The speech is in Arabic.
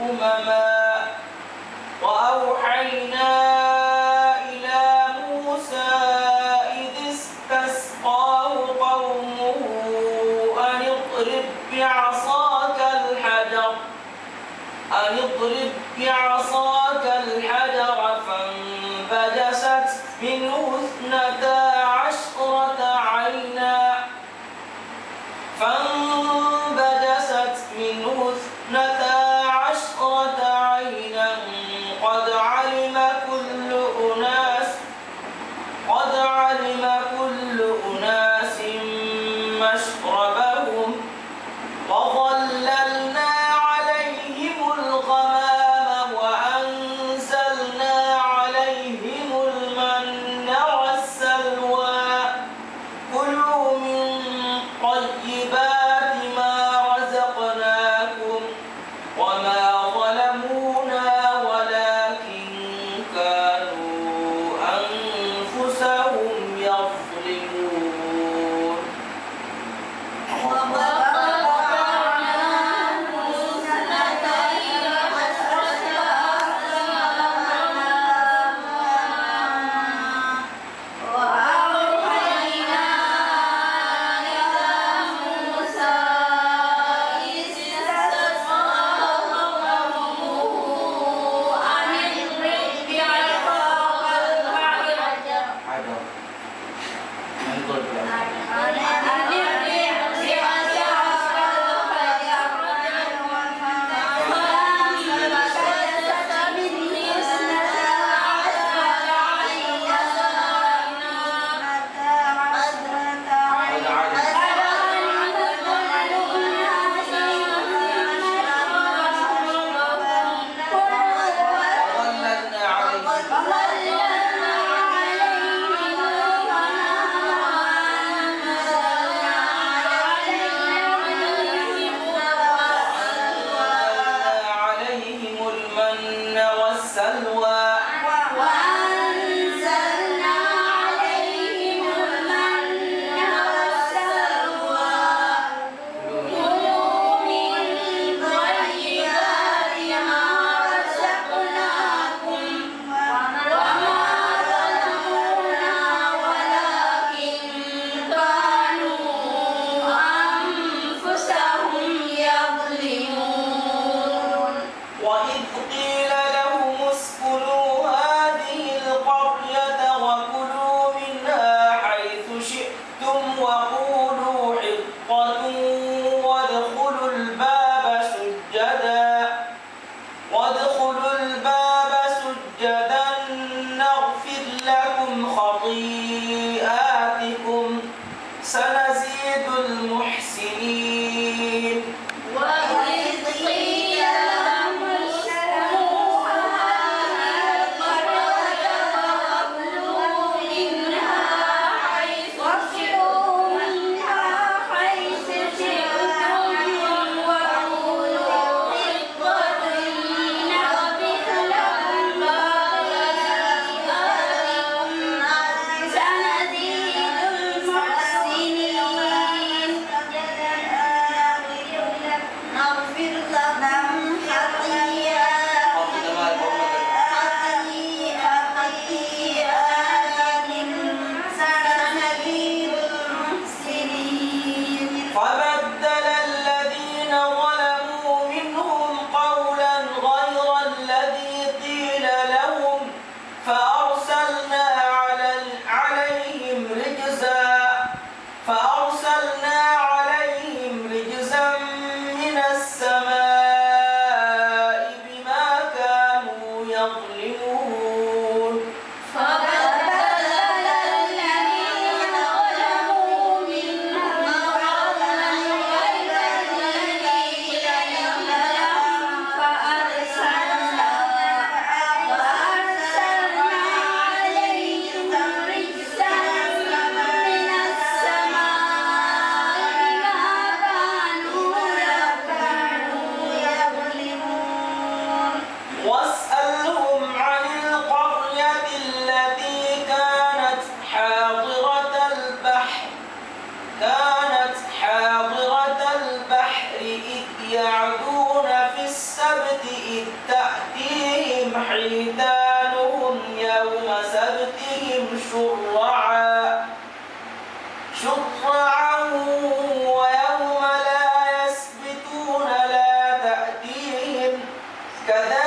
أمما وأوحينا إلى موسى إذ استسقاه قومه أن اضرب بعصاك الحجر فانبجست منه 12 عينا قد علم كل أناس مشربهم وظللنا عليهم الغمام وأنزلنا عليهم المن والسلوى كلوا من طيبات ما رزقناكم وما ظلمونا ولكن كانوا أنفسهم يظلمون. وادخلوا الباب سجدا نغفر لكم خطيئاتكم سنزيد المحسنين. وإذ قيل لهم اسكنوا هذه القرية وكلوا منها حيث شئتم وقولوا حطة نغفر لكم خطيئاتكم سنزيد المحسنين. نغفر لكم خطيئاتكم سنزيد المحسنين. فبدل الذين ظلموا منهم قولا غير الذي قيل لهم فأرسلنا عليهم رجزا من السماء بما كانوا يظلمون. فبدل الذين ظلموا منهم قولا غير الذي قيل لهم فأرسلنا عليهم رجزا من السماء بما كانوا يظلمون. واسألهم عن القرية التي كانت حاضرة البحر إذ يعدون في السبت السبت إذ تأتيهم حيتانهم يوم سبتهم شرعا ويوم لا يسبتون لا تأتيهم كذلك